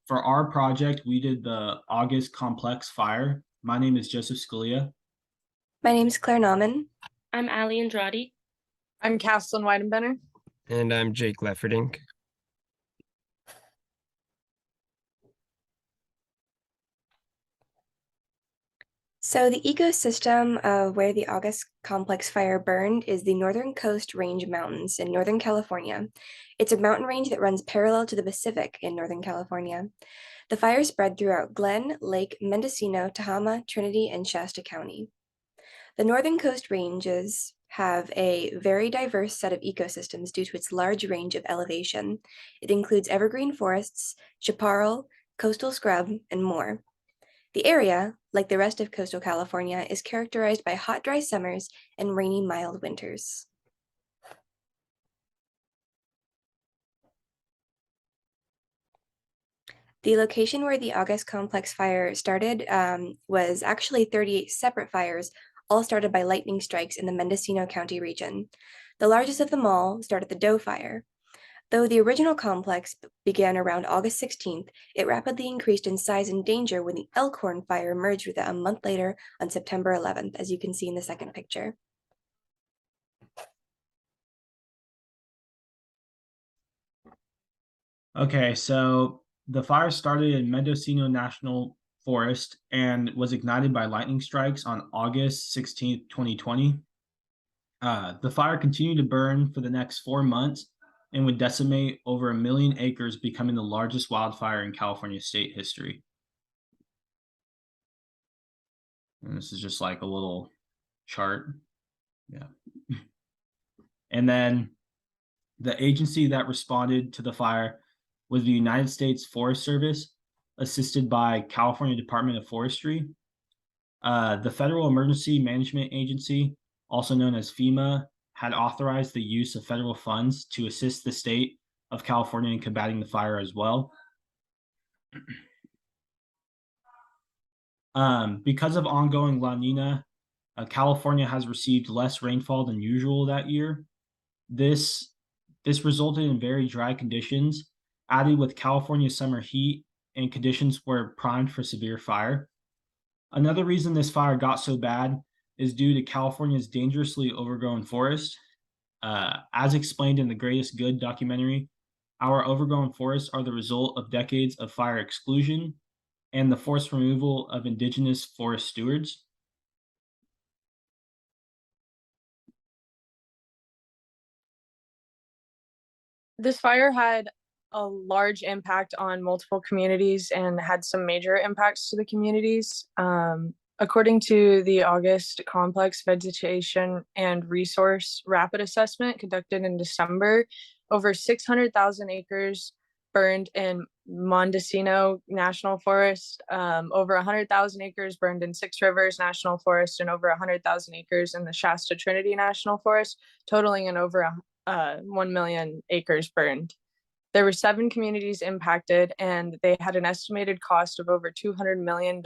For our project, we did the August Complex Fire. My name is Joseph Scalia. My name is Claire Nauman. I'm Ali Andrade. I'm Caslin Weidenbender. And I'm Jake Lefferding. So the ecosystem of where the August Complex Fire burned is the Northern Coast Range Mountains in Northern California. It's a mountain range that runs parallel to the Pacific in Northern California. The fire spread throughout Glen, Lake, Mendocino, Tehama, Trinity, and Shasta County. The Northern Coast Ranges have a very diverse set of ecosystems due to its large range of elevation. It includes evergreen forests, chaparral, coastal scrub, and more. The area, like the rest of coastal California, is characterized by hot, dry summers and rainy, mild winters. The location where the August Complex Fire started was actually 38 separate fires, all started by lightning strikes in the Mendocino County region. The largest of them all started the Doe Fire. Though the original complex began around August 16th, it rapidly increased in size and danger when the Elkhorn Fire merged with it a month later on September 11th, as you can see in the second picture. Okay, so the fire started in Mendocino National Forest and was ignited by lightning strikes on August 16th, 2020. The fire continued to burn for the next 4 months and would decimate over 1 million acres, becoming the largest wildfire in California state history. And this is just like a little chart. Yeah. And then the agency that responded to the fire was the United States Forest Service, assisted by California Department of Forestry. The Federal Emergency Management Agency, also known as FEMA, had authorized the use of federal funds to assist the state of California in combating the fire as well. Because of ongoing La Nina, California has received less rainfall than usual that year. This resulted in very dry conditions, added with California's summer heat, and conditions were primed for severe fire. Another reason this fire got so bad is due to California's dangerously overgrown forest. As explained in the Greatest Good documentary, our overgrown forests are the result of decades of fire exclusion and the forced removal of indigenous forest stewards. This fire had a large impact on multiple communities and had some major impacts to the communities. According to the August Complex Vegetation and Resource Rapid Assessment conducted in December, over 600,000 acres burned in Mendocino National Forest, over 100,000 acres burned in Six Rivers National Forest, and over 100,000 acres in the Shasta Trinity National Forest, totaling in over 1 million acres burned. There were 7 communities impacted, and they had an estimated cost of over $200 million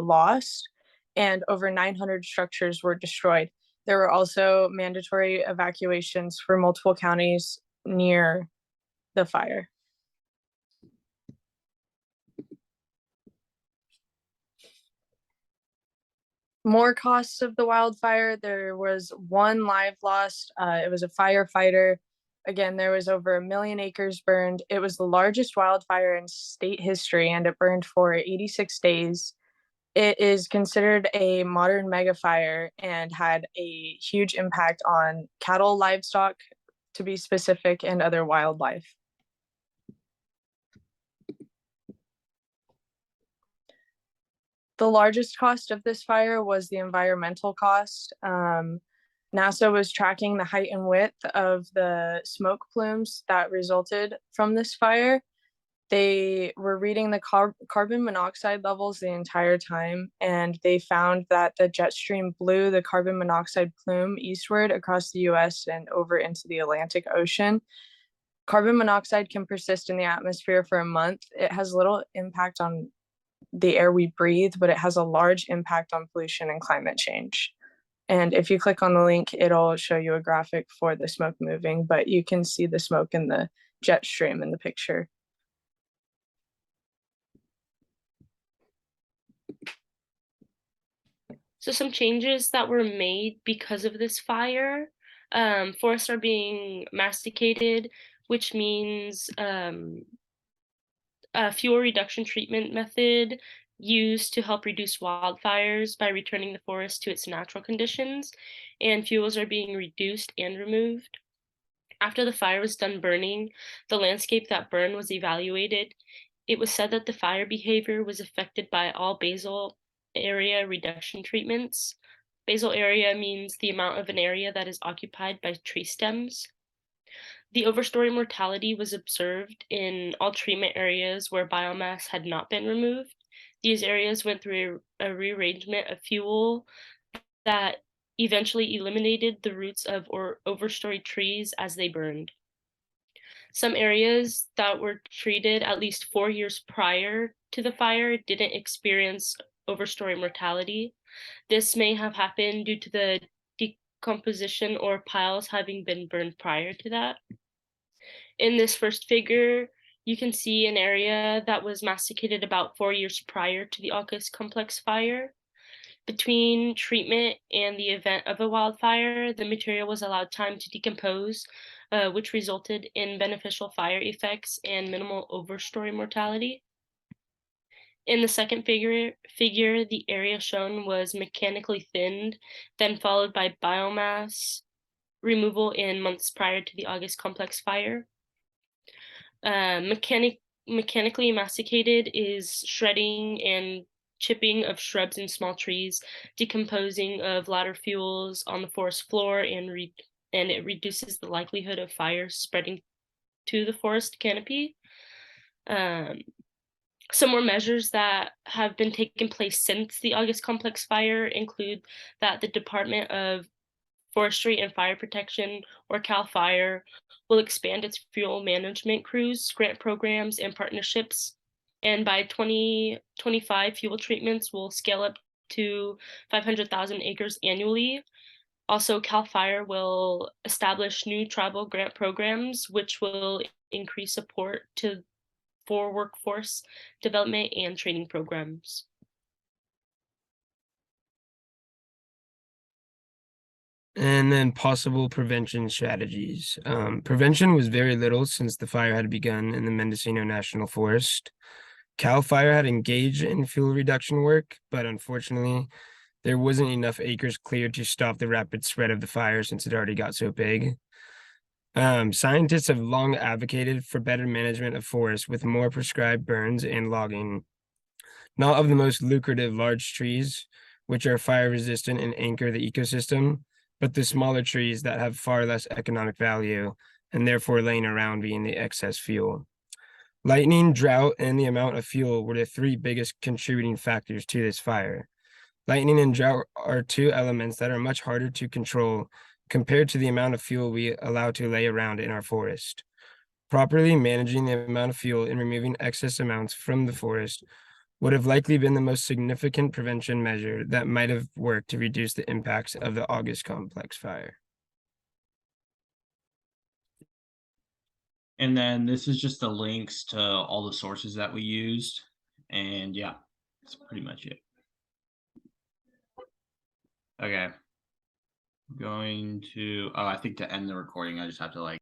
lost, and over 900 structures were destroyed. There were also mandatory evacuations for multiple counties near the fire. More costs of the wildfire. There was 1 life lost. It was a firefighter. Again, there was over 1 million acres burned. It was the largest wildfire in state history, and it burned for 86 days. It is considered a modern megafire and had a huge impact on cattle, livestock, to be specific, and other wildlife. The largest cost of this fire was the environmental cost. NASA was tracking the height and width of the smoke plumes that resulted from this fire. They were reading the carbon monoxide levels the entire time, and they found that the jet stream blew the carbon monoxide plume eastward across the US and over into the Atlantic Ocean. Carbon monoxide can persist in the atmosphere for a month. It has little impact on the air we breathe, but it has a large impact on pollution and climate change. And if you click on the link, it'll show you a graphic for the smoke moving, but you can see the smoke in the jet stream in the picture. So some changes that were made because of this fire, forests are being masticated, which means a fuel reduction treatment method used to help reduce wildfires by returning the forest to its natural conditions, and fuels are being reduced and removed. After the fire was done burning, the landscape that burned was evaluated. It was said that the fire behavior was affected by all basal area reduction treatments. Basal area means the amount of an area that is occupied by tree stems. The overstory mortality was observed in all treatment areas where biomass had not been removed. These areas went through a rearrangement of fuel that eventually eliminated the roots of overstory trees as they burned. Some areas that were treated at least 4 years prior to the fire didn't experience overstory mortality. This may have happened due to the decomposition or piles having been burned prior to that. In this first figure, you can see an area that was masticated about 4 years prior to the August complex fire. Between treatment and the event of a wildfire, the material was allowed time to decompose, which resulted in beneficial fire effects and minimal overstory mortality. In the second figure, the area shown was mechanically thinned, then followed by biomass removal in months prior to the August complex fire. Mechanically masticated is shredding and chipping of shrubs and small trees, decomposing of ladder fuels on the forest floor, and it reduces the likelihood of fires spreading to the forest canopy. Some more measures that have been taking place since the August complex fire include that the Department of Forestry and Fire Protection, or CAL FIRE, will expand its fuel management crews, grant programs, and partnerships. And by 2025, fuel treatments will scale up to 500,000 acres annually. Also, CAL FIRE will establish new tribal grant programs, which will increase support for workforce development and training programs. And then possible prevention strategies. Prevention was very little since the fire had begun in the Mendocino National Forest. CAL FIRE had engaged in fuel reduction work, but unfortunately, there wasn't enough acres cleared to stop the rapid spread of the fire since it already got so big. Scientists have long advocated for better management of forests with more prescribed burns and logging, not of the most lucrative large trees, which are fire resistant and anchor the ecosystem, but the smaller trees that have far less economic value and therefore laying around being the excess fuel. Lightning, drought, and the amount of fuel were the three biggest contributing factors to this fire. Lightning and drought are two elements that are much harder to control compared to the amount of fuel we allow to lay around in our forest. Properly managing the amount of fuel and removing excess amounts from the forest would have likely been the most significant prevention measure that might have worked to reduce the impacts of the August complex fire. And then this is just the links to all the sources that we used. And yeah, that's pretty much it. Okay. I'm going to, I think to end the recording, I just have to